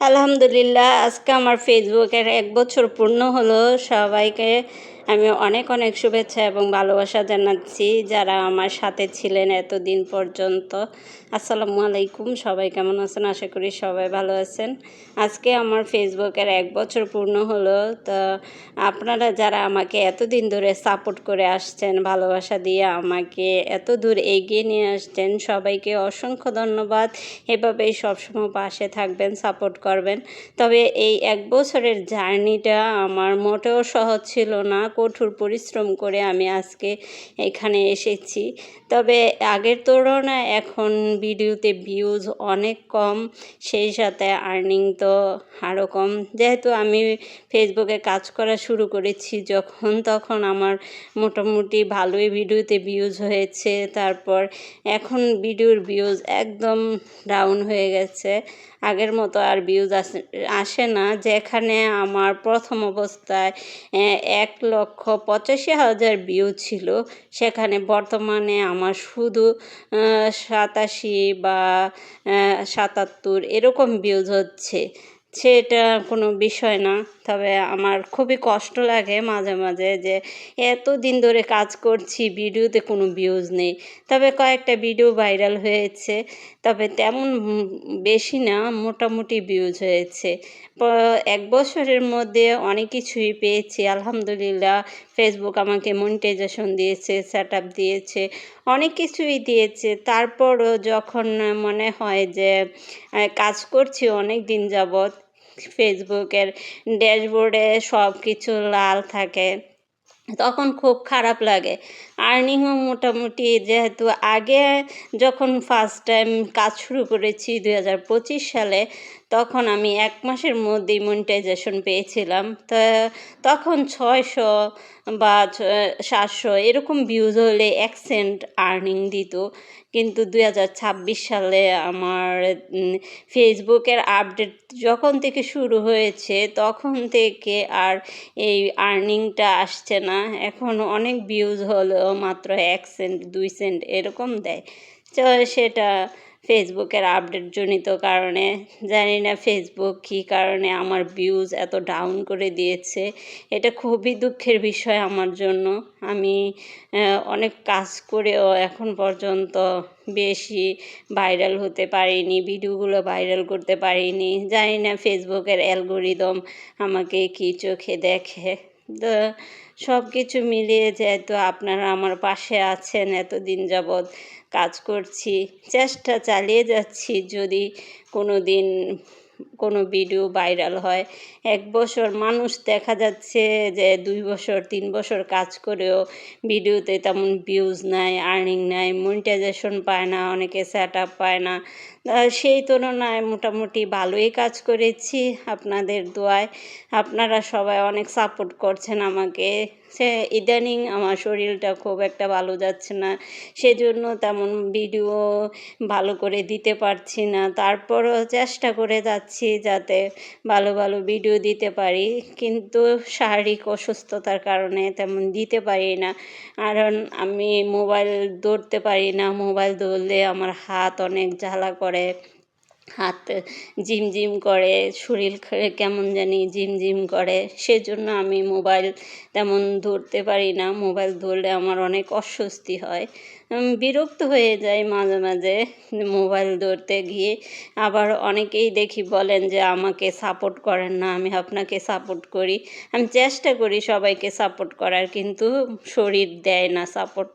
আলহামদুলিল্লাহ, আজকে আমার ফেসবুকের ১ বছর পূর্ণ হলো। সবাইকে আমি অনেক অনেক শুভেচ্ছা এবং ভালোবাসা জানাচ্ছি, যারা আমার সাথে ছিলেন এতদিন পর্যন্ত। আসসালামু আলাইকুম, সবাই কেমন আছেন? আশা করি সবাই ভালো আছেন। আজকে আমার ফেসবুকের ১ বছর পূর্ণ হলো। তো আপনারা যারা আমাকে এতদিন ধরে সাপোর্ট করে আসছেন, ভালোবাসা দিয়ে আমাকে এত দূর এগিয়ে নিয়ে আসছেন, সবাইকে অসংখ্য ধন্যবাদ। এভাবেই সবসময় পাশে থাকবেন, সাপোর্ট করবেন। তবে এই ১ বছরের জার্নিটা আমার মোটেও সহজ ছিল না। কঠোর পরিশ্রম করে আমি আজকে এখানে এসেছি। তবে আগের তুলনায় এখন ভিডিওতে ভিউজ অনেক কম, সেই সাথে আর্নিং তো আরও কম। যেহেতু আমি ফেসবুকে কাজ করা শুরু করেছি তখন আমার মোটামুটি ভালোই ভিডিওতে ভিউজ হয়েছে। তারপর এখন ভিডিওর ভিউজ একদম ডাউন হয়ে গেছে। আগের মতো আর ভিউজ আসে না। যেখানে আমার প্রথম অবস্থায় ১,৮৫,০০০ ভিউ ছিল, সেখানে বর্তমানে আমার শুধু ৮৭ বা ৭৭ এরকম ভিউজ হচ্ছে। সেটা কোনো বিষয় না। তবে আমার খুবই কষ্ট লাগে মাঝে মাঝে যে এতদিন ধরে কাজ করছি, ভিডিওতে কোনো ভিউজ নেই। তবে কয়েকটা ভিডিও ভাইরাল হয়েছে, তবে তেমন বেশি না, মোটামুটি ভিউজ হয়েছে। ১ বছরের মধ্যে অনেক কিছুই পেয়েছি আলহামদুলিল্লাহ। ফেসবুক আমাকে মনিটাইজেশন দিয়েছে, সেটআপ দিয়েছে, অনেক কিছুই দিয়েছে। তারপরও যখন মনে হয় যে কাজ করছি অনেক দিন যাবৎ, ফেসবুকের ড্যাশবোর্ডে সব কিছু লাল থাকে, তখন খুব খারাপ লাগে। আর্নিংও মোটামুটি, যেহেতু আগে যখন ফার্স্ট টাইম কাজ শুরু করেছি ২০২৫ সালে, তখন আমি ১ মাসের মধ্যেই মনিটাইজেশন পেয়েছিলাম। তখন ৬০০ বা ৭০০ এরকম ভিউজ হলে ১ সেন্ট আর্নিং দিত। কিন্তু ২০২৬ সালে আমার ফেসবুকের আপডেট যখন থেকে শুরু হয়েছে, তখন থেকে আর এই আর্নিংটা আসছে না। এখন অনেক ভিউজ হলেও মাত্র ১ সেন্ট ২ সেন্ট এরকম দেয়। সেটা ফেসবুকের আপডেটজনিত কারণে। জানি না ফেসবুক কী কারণে আমার ভিউজ এত ডাউন করে দিয়েছে। এটা খুবই দুঃখের বিষয় আমার জন্য। আমি অনেক কাজ করেও এখন পর্যন্ত বেশি ভাইরাল হতে পারিনি, ভিডিওগুলো ভাইরাল করতে পারিনি। জানি না ফেসবুকের অ্যালগরিদম আমাকে কী চোখে দেখে। তো সব কিছু মিলিয়ে যেহেতু আপনারা আমার পাশে আছেন, এতদিন যাবৎ কাজ করছি, চেষ্টা চালিয়ে যাচ্ছি। যদি কোনো দিন কোনো ভিডিও ভাইরাল হয়, ১ বছর মানুষ দেখা যাচ্ছে যে ২ বছর ৩ বছর কাজ করেও ভিডিওতে তেমন ভিউজ নাই, আর্নিং নাই, মনিটাইজেশন পায় না, অনেকে সেটআপ পায় না। সেই তুলনায় মোটামুটি ভালোই কাজ করেছি আপনাদের দোয়ায়। আপনারা সবাই অনেক সাপোর্ট করছেন আমাকে। ইদানিং আমার শরীরটা খুব একটা ভালো যাচ্ছে না, সেজন্য তেমন ভিডিও ভালো করে দিতে পারছি না। তারপরও চেষ্টা করে যাচ্ছি যাতে ভালো ভালো ভিডিও দিতে পারি, কিন্তু শারীরিক অসুস্থতার কারণে তেমন দিতে পারি না। কারণ আমি মোবাইল ধরতে পারি না। মোবাইল ধরলে আমার হাত অনেক জ্বালা করে, হাত ঝিমঝিম করে, শরীর কেমন জানি ঝিমঝিম করে। সেজন্য আমি মোবাইল তেমন ধরতে পারি না। মোবাইল ধরলে আমার অনেক অস্বস্তি হয়, বিরক্ত হয়ে যাই মাঝে মাঝে মোবাইল ধরতে গিয়ে। আবার অনেকেই দেখি বলেন যে আমাকে সাপোর্ট করেন না, আমি আপনাকে সাপোর্ট করি। আমি চেষ্টা করি সবাইকে সাপোর্ট করার, কিন্তু শরীর দেয় না সাপোর্ট।